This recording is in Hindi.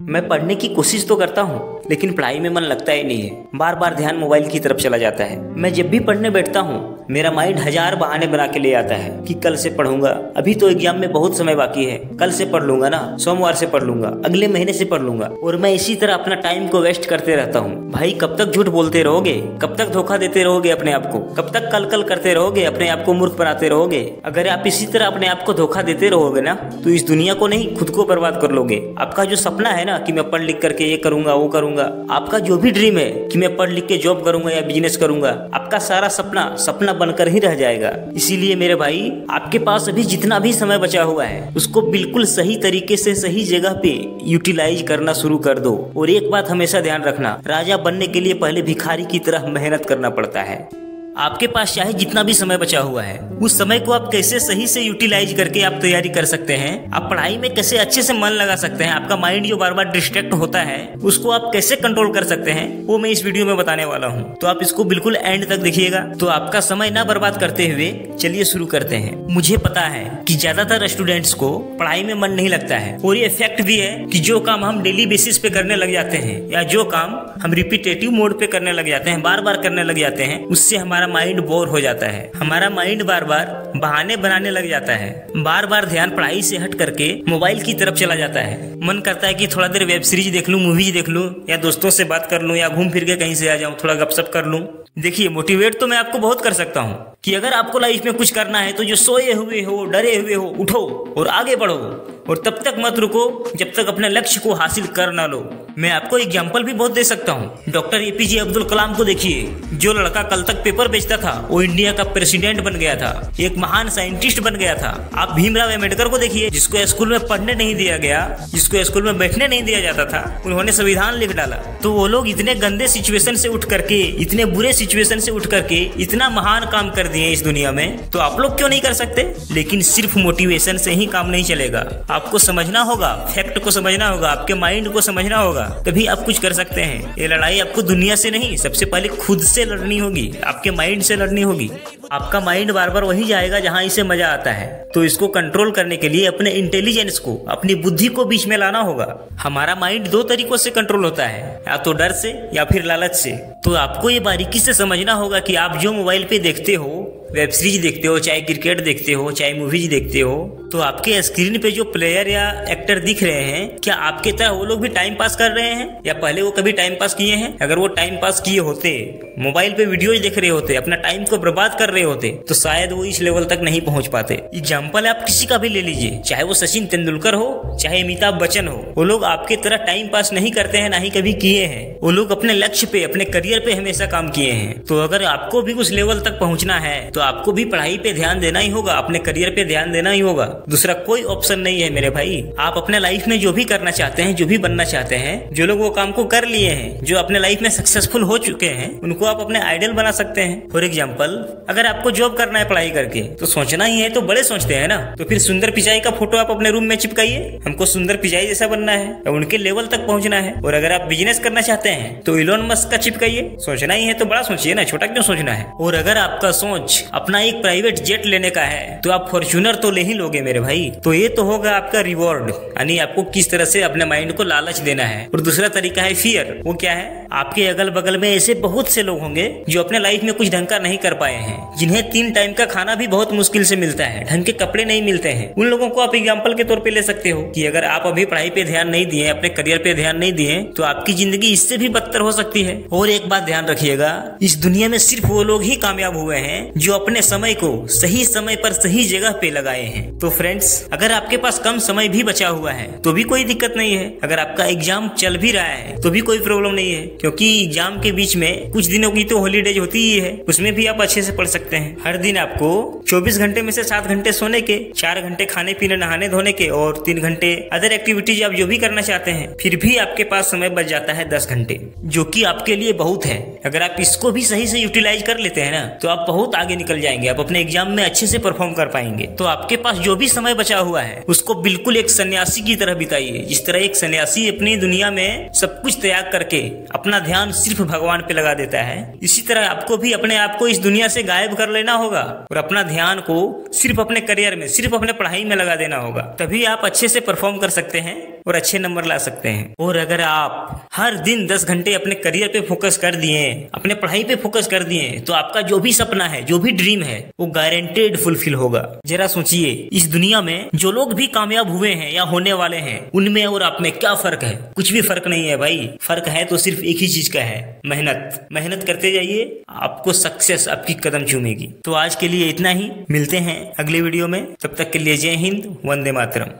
मैं पढ़ने की कोशिश तो करता हूँ, लेकिन पढ़ाई में मन लगता ही नहीं है। बार बार ध्यान मोबाइल की तरफ चला जाता है। मैं जब भी पढ़ने बैठता हूँ, मेरा माइंड हजार बहाने बना के ले आता है कि कल से पढ़ूंगा, अभी तो एग्जाम में बहुत समय बाकी है, कल से पढ़ लूंगा ना, सोमवार से पढ़ लूंगा, अगले महीने से पढ़ लूंगा। और मैं इसी तरह अपना टाइम को वेस्ट करते रहता हूँ। भाई कब तक झूठ बोलते रहोगे? कब तक धोखा देते रहोगे अपने आप को? कब तक कल करते रहोगे? अपने आप को मूर्ख बनाते रहोगे? अगर आप इसी तरह अपने आप को धोखा देते रहोगे ना, तो इस दुनिया को नहीं, खुद को बर्बाद कर लोगे। आपका जो सपना है ना कि मैं पढ़ लिख करके ये करूंगा वो करूंगा, आपका जो भी ड्रीम है कि मैं पढ़ लिख के जॉब करूंगा या बिजनेस करूंगा, आपका सारा सपना बनकर ही रह जाएगा। इसीलिए मेरे भाई, आपके पास अभी जितना भी समय बचा हुआ है, उसको बिल्कुल सही तरीके से सही जगह पे यूटिलाइज करना शुरू कर दो। और एक बात हमेशा ध्यान रखना, राजा बनने के लिए पहले भिखारी की तरह मेहनत करना पड़ता है। आपके पास चाहे जितना भी समय बचा हुआ है, उस समय को आप कैसे सही से यूटिलाइज करके आप तैयारी कर सकते हैं, आप पढ़ाई में कैसे अच्छे से मन लगा सकते हैं, आपका माइंड जो बार बार डिस्ट्रैक्ट होता है उसको आप कैसे कंट्रोल कर सकते हैं, वो मैं इस वीडियो में बताने वाला हूँ। तो आप इसको बिल्कुल एंड तक देखिएगा। तो आपका समय ना बर्बाद करते हुए चलिए शुरू करते हैं। मुझे पता है कि ज्यादातर स्टूडेंट्स को पढ़ाई में मन नहीं लगता है, और ये फैक्ट भी है कि जो काम हम डेली बेसिस पे करने लग जाते हैं, या जो काम हम रिपीटेटिव मोड पे करने लग जाते हैं, बार बार करने लग जाते हैं, उससे हमारा माइंड बोर हो जाता है। हमारा माइंड बार बार बहाने बनाने लग जाता है। बार बार ध्यान पढ़ाई से हट करके मोबाइल की तरफ चला जाता है। मन करता है कि थोड़ा देर वेब सीरीज देख लूं, मूवीज देख लूं, या दोस्तों से बात कर लूं, या घूम फिर के कहीं से आ जाऊं, थोड़ा गपशप कर लूं। देखिए, मोटिवेट तो मैं आपको बहुत कर सकता हूँ कि अगर आपको लाइफ में कुछ करना है तो जो सोए हुए हो, डरे हुए हो, उठो और आगे बढ़ो, और तब तक मत रुको जब तक अपने लक्ष्य को हासिल कर ना लो। मैं आपको एग्जाम्पल भी बहुत दे सकता हूँ। डॉक्टर एपीजे अब्दुल कलाम को देखिए, जो लड़का कल तक पेपर बेचता था वो इंडिया का प्रेसिडेंट बन गया था, एक महान साइंटिस्ट बन गया था। आप भीमराव अम्बेडकर को देखिए, जिसको स्कूल में पढ़ने नहीं दिया गया, जिसको स्कूल में बैठने नहीं दिया जाता था, उन्होंने संविधान लिख डाला। तो वो लोग इतने गंदे सिचुएशन से उठ करके, इतने बुरे सिचुएशन से उठ करके इतना महान काम कर दिए इस दुनिया में, तो आप लोग क्यों नहीं कर सकते? लेकिन सिर्फ मोटिवेशन से ही काम नहीं चलेगा। आपको समझना होगा, फैक्ट को समझना होगा, आपके माइंड को समझना होगा, तभी आप कुछ कर सकते हैं। ये लड़ाई आपको दुनिया से नहीं, सबसे पहले खुद से लड़नी होगी, आपके माइंड से लड़नी होगी। आपका माइंड बार बार वही जाएगा जहां इसे मजा आता है। तो इसको कंट्रोल करने के लिए अपने इंटेलिजेंस को, अपनी बुद्धि को बीच में लाना होगा। हमारा माइंड दो तरीकों से कंट्रोल होता है, या तो डर से या फिर लालच से। तो आपको ये बारीकी से समझना होगा कि आप जो मोबाइल पे देखते हो, वेब सीरीज देखते हो, चाहे क्रिकेट देखते हो, चाहे मूवीज देखते हो, तो आपके स्क्रीन पे जो प्लेयर या एक्टर दिख रहे हैं, क्या आपके तरह वो लोग भी टाइम पास कर रहे हैं, या पहले वो कभी टाइम पास किए हैं? अगर वो टाइम पास किए होते, मोबाइल पे वीडियोज देख रहे होते, अपना टाइम को बर्बाद कर रहे होते, तो शायद वो इस लेवल तक नहीं पहुंच पाते। एग्जाम्पल आप किसी का भी ले लीजिए, चाहे वो सचिन तेंदुलकर हो, चाहे अमिताभ बच्चन हो, वो लोग आपके तरह टाइम पास नहीं करते हैं, ना ही कभी किए हैं। वो लोग अपने लक्ष्य पे, अपने करियर पे हमेशा काम किए हैं। तो अगर आपको भी उस लेवल तक पहुंचना है, तो आपको भी पढ़ाई पे ध्यान देना ही होगा, अपने करियर पे ध्यान देना ही होगा। दूसरा कोई ऑप्शन नहीं है मेरे भाई। आप अपने लाइफ में जो भी करना चाहते हैं, जो भी बनना चाहते हैं, जो लोग वो काम को कर लिए हैं, जो अपने लाइफ में सक्सेसफुल हो चुके हैं, उनको आप अपने आइडल बना सकते हैं। फॉर एग्जाम्पल, अगर आपको जॉब करना है पढ़ाई करके, तो सोचना ही है तो बड़े सोचते हैं ना, तो फिर सुंदर पिचाई का फोटो आप अपने रूम में चिपकाइए। हमको सुंदर पिचाई जैसा बनना है, उनके लेवल तक पहुंचना है। और अगर आप बिजनेस करना चाहते हैं तो इलोन मस्क का चिपकाइए। सोचना ही है तो बड़ा सोचिए ना, छोटा क्यों सोचना है? और अगर आपका सोच अपना एक प्राइवेट जेट लेने का है, तो आप फॉर्च्यूनर तो ले ही लोगे मेरे भाई। तो ये तो होगा आपका रिवॉर्ड, यानी आपको किस तरह से अपने माइंड को लालच देना है। और दूसरा तरीका है फियर। वो क्या है? आपके अगल बगल में ऐसे बहुत से लोग होंगे जो अपने लाइफ में कुछ ढंग का नहीं कर पाए हैं, जिन्हें 3 टाइम का खाना भी बहुत मुश्किल से मिलता है, ढंग के कपड़े नहीं मिलते हैं। उन लोगों को आप एग्जाम्पल के तौर पे ले सकते हो कि अगर आप अभी पढ़ाई पे ध्यान नहीं दिए, अपने करियर पे ध्यान नहीं दिए, तो आपकी जिंदगी इससे भी बदतर हो सकती है। और एक बात ध्यान रखिएगा, इस दुनिया में सिर्फ वो लोग ही कामयाब हुए हैं जो अपने समय को सही समय पर सही जगह पे लगाए हैं। तो फ्रेंड्स, अगर आपके पास कम समय भी बचा हुआ है तो भी कोई दिक्कत नहीं है। अगर आपका एग्जाम चल भी रहा है तो भी कोई प्रॉब्लम नहीं है, क्योंकि एग्जाम के बीच में कुछ दिनों की तो हॉलीडेज होती ही है, उसमें भी आप अच्छे से पढ़ सकते हैं। हर दिन आपको 24 घंटे में से 7 घंटे सोने के, 4 घंटे खाने पीने नहाने धोने के, और 3 घंटे अदर एक्टिविटीज आप जो भी करना चाहते हैं, फिर भी आपके पास समय बच जाता है 10 घंटे, जो कि आपके लिए बहुत है। अगर आप इसको भी सही से यूटिलाइज कर लेते हैं ना, तो आप बहुत आगे निकल जाएंगे, आप अपने एग्जाम में अच्छे से परफॉर्म कर पाएंगे। तो आपके पास जो भी समय बचा हुआ है उसको बिल्कुल एक सन्यासी की तरह बिताइए। जिस तरह एक सन्यासी अपनी दुनिया में सब कुछ त्याग करके अपना ध्यान सिर्फ भगवान पे लगा देता है, इसी तरह आपको भी अपने आप को इस दुनिया से गायब कर लेना होगा और अपना ध्यान को सिर्फ अपने करियर में, सिर्फ अपने पढ़ाई में लगा देना होगा। तभी आप अच्छे से परफॉर्म कर सकते हैं और अच्छे नंबर ला सकते हैं। और अगर आप हर दिन 10 घंटे अपने करियर पे फोकस कर दिए, अपने पढ़ाई पे फोकस कर दिए, तो आपका जो भी सपना है, जो भी ड्रीम है, वो गारंटेड फुलफिल होगा। जरा सोचिए, इस दुनिया में जो लोग भी कामयाब हुए हैं या होने वाले हैं, उनमें और आप में क्या फर्क है? कुछ भी फर्क नहीं है भाई। फर्क है तो सिर्फ एक ही चीज का है, मेहनत। मेहनत करते जाइए, आपको सक्सेस आपकी कदम चूमेगी। तो आज के लिए इतना ही, मिलते हैं अगले वीडियो में। तब तक के लिए जय हिंद, वंदे मातरम।